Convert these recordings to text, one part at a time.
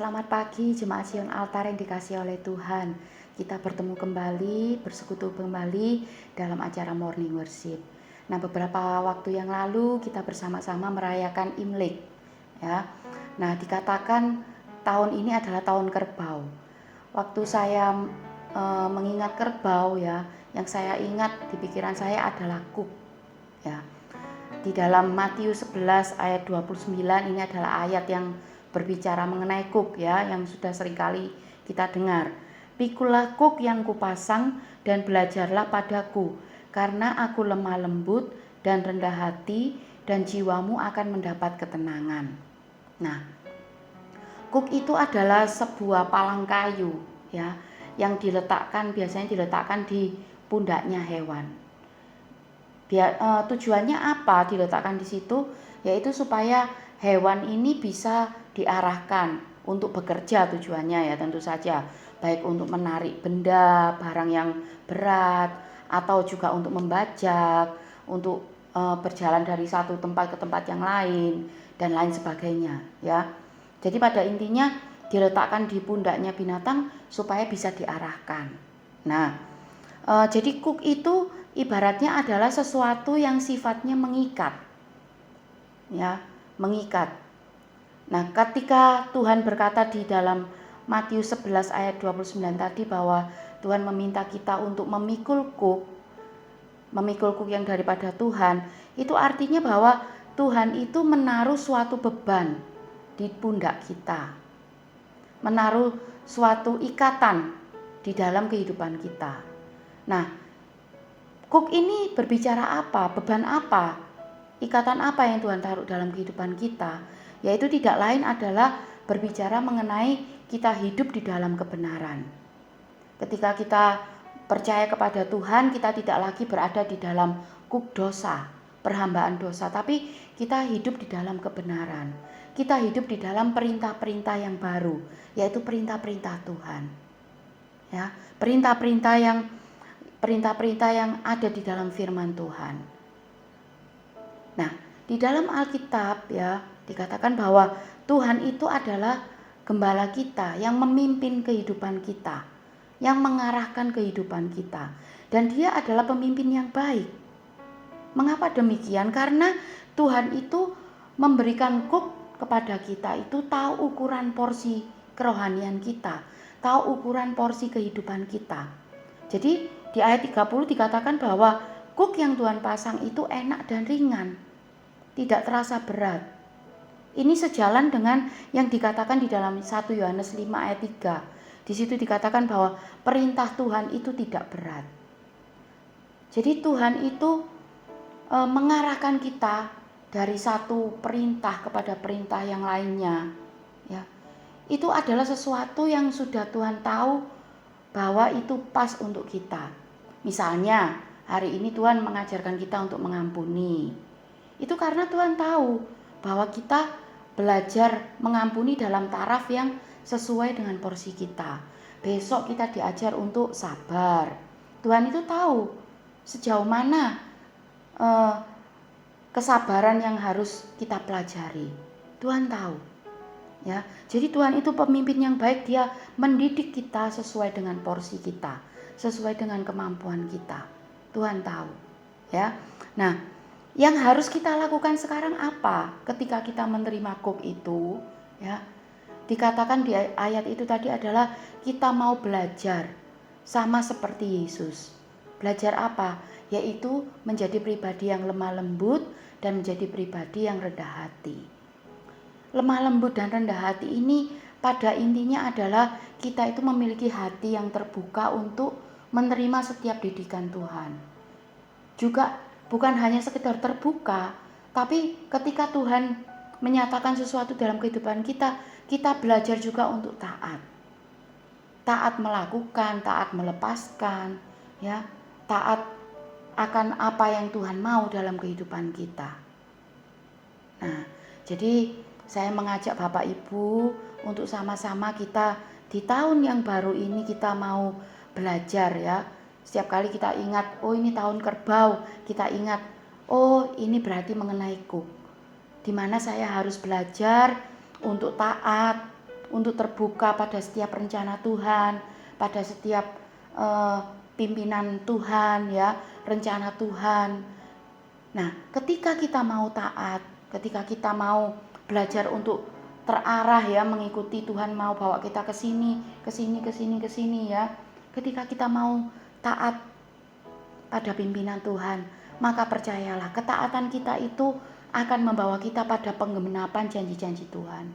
Selamat pagi Jemaat Sion Altar yang dikasihi oleh Tuhan. Kita bertemu kembali, bersekutu kembali dalam acara Morning Worship. Nah, beberapa waktu yang lalu kita bersama-sama merayakan Imlek, ya. Nah, dikatakan tahun ini adalah tahun kerbau. Waktu saya mengingat kerbau, ya, yang saya ingat di pikiran saya adalah kuk, ya. Di dalam Matius 11 ayat 29 ini adalah ayat yang berbicara mengenai kuk, ya, yang sudah seringkali kita dengar. Pikulah kuk yang kupasang dan belajarlah padaku, karena aku lemah lembut dan rendah hati, dan jiwamu akan mendapat ketenangan. Nah, kuk itu adalah sebuah palang kayu, ya, yang biasanya diletakkan di pundaknya hewan. Tujuannya apa diletakkan di situ? Yaitu supaya hewan ini bisa diarahkan untuk bekerja, tujuannya, ya, tentu saja baik untuk menarik benda, barang yang berat, atau juga untuk membajak, untuk berjalan dari satu tempat ke tempat yang lain, dan lain sebagainya, ya. Jadi pada intinya diletakkan di pundaknya binatang supaya bisa diarahkan. Nah, jadi kuk itu ibaratnya adalah sesuatu yang sifatnya mengikat, ya, mengikat. Nah, ketika Tuhan berkata di dalam Matius 11 ayat 29 tadi bahwa Tuhan meminta kita untuk memikul kuk yang daripada Tuhan, itu artinya bahwa Tuhan itu menaruh suatu beban di pundak kita, menaruh suatu ikatan di dalam kehidupan kita. Nah, kuk ini berbicara apa? Beban apa? Ikatan apa yang Tuhan taruh dalam kehidupan kita? Yaitu tidak lain adalah berbicara mengenai kita hidup di dalam kebenaran. Ketika kita percaya kepada Tuhan, kita tidak lagi berada di dalam kuk dosa, perhambaan dosa, tapi kita hidup di dalam kebenaran. Kita hidup di dalam perintah-perintah yang baru, yaitu perintah-perintah Tuhan. Ya, perintah-perintah yang ada di dalam firman Tuhan. Nah, di dalam Alkitab, ya, dikatakan bahwa Tuhan itu adalah gembala kita yang memimpin kehidupan kita, yang mengarahkan kehidupan kita, dan Dia adalah pemimpin yang baik. Mengapa demikian? Karena Tuhan itu memberikan kuk kepada kita, itu tahu ukuran porsi kerohanian kita, tahu ukuran porsi kehidupan kita. Jadi di ayat 30 dikatakan bahwa kuk yang Tuhan pasang itu enak dan ringan, tidak terasa berat. Ini sejalan dengan yang dikatakan di dalam 1 Yohanes 5 ayat 3. Di situ dikatakan bahwa perintah Tuhan itu tidak berat. Jadi Tuhan itu mengarahkan kita dari satu perintah kepada perintah yang lainnya, ya. Itu adalah sesuatu yang sudah Tuhan tahu bahwa itu pas untuk kita. Misalnya, hari ini Tuhan mengajarkan kita untuk mengampuni. Itu karena Tuhan tahu bahwa kita belajar mengampuni dalam taraf yang sesuai dengan porsi kita. Besok kita diajar untuk sabar. Tuhan itu tahu sejauh mana kesabaran yang harus kita pelajari. Tuhan tahu, ya. Jadi Tuhan itu pemimpin yang baik, Dia mendidik kita sesuai dengan porsi kita, sesuai dengan kemampuan kita. Tuhan tahu, ya. Nah, yang harus kita lakukan sekarang apa ketika kita menerima kuk itu, ya? Dikatakan di ayat itu tadi adalah kita mau belajar sama seperti Yesus. Belajar apa? Yaitu menjadi pribadi yang lemah lembut dan menjadi pribadi yang rendah hati. Lemah lembut dan rendah hati ini pada intinya adalah kita itu memiliki hati yang terbuka untuk menerima setiap didikan Tuhan. Juga bukan hanya sekedar terbuka, tapi ketika Tuhan menyatakan sesuatu dalam kehidupan kita, kita belajar juga untuk taat. Taat melakukan, taat melepaskan, ya, taat akan apa yang Tuhan mau dalam kehidupan kita. Nah, jadi saya mengajak Bapak Ibu untuk sama-sama kita di tahun yang baru ini kita mau belajar, ya. Setiap kali kita ingat, oh ini tahun kerbau, kita ingat, oh ini berarti mengenai kuk, di mana saya harus belajar untuk taat, untuk terbuka pada setiap rencana Tuhan, pada setiap pimpinan Tuhan ya, rencana Tuhan. Nah, ketika kita mau taat, ketika kita mau belajar untuk terarah ya, mengikuti Tuhan mau bawa kita ke sini, ke sini, ke sini, ke sini ya. Ketika kita mau taat pada pimpinan Tuhan, maka percayalah ketaatan kita itu akan membawa kita pada penggenapan janji-janji Tuhan.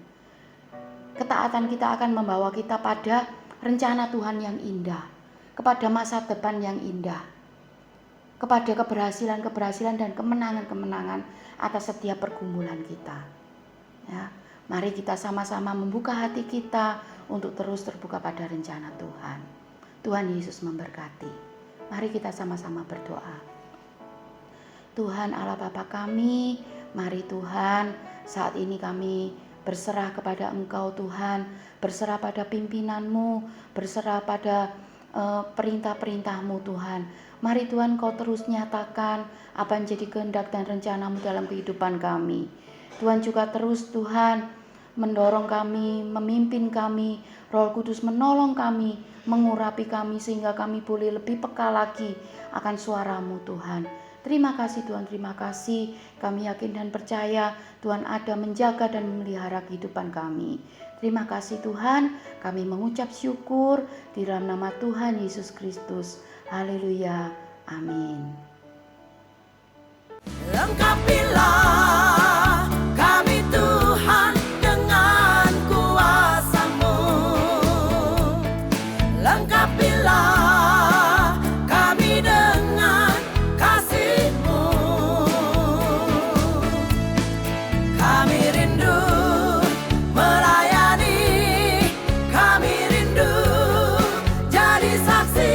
Ketaatan kita akan membawa kita pada rencana Tuhan yang indah, kepada masa depan yang indah, kepada keberhasilan-keberhasilan dan kemenangan-kemenangan atas setiap pergumulan kita. Ya, mari kita sama-sama membuka hati kita untuk terus terbuka pada rencana Tuhan. Tuhan Yesus memberkati. Mari kita sama-sama berdoa. Tuhan Allah Bapa kami, mari Tuhan, saat ini kami berserah kepada Engkau Tuhan, berserah pada pimpinan-Mu, berserah pada perintah-perintah-Mu Tuhan. Mari Tuhan Kau terus nyatakan apa yang jadi kehendak dan rencana-Mu dalam kehidupan kami. Tuhan juga terus Tuhan mendorong kami, memimpin kami, Roh Kudus menolong kami, mengurapi kami sehingga kami boleh lebih peka lagi akan suara-Mu Tuhan. Terima kasih Tuhan, terima kasih. Kami yakin dan percaya Tuhan ada menjaga dan memelihara kehidupan kami. Terima kasih Tuhan, kami mengucap syukur di dalam nama Tuhan Yesus Kristus. Haleluya, amin. Lengkapilah kami Tuhan dengan kuasa-Mu. Lengkapilah kami dengan kasih-Mu. Kami rindu melayani, kami rindu jadi saksi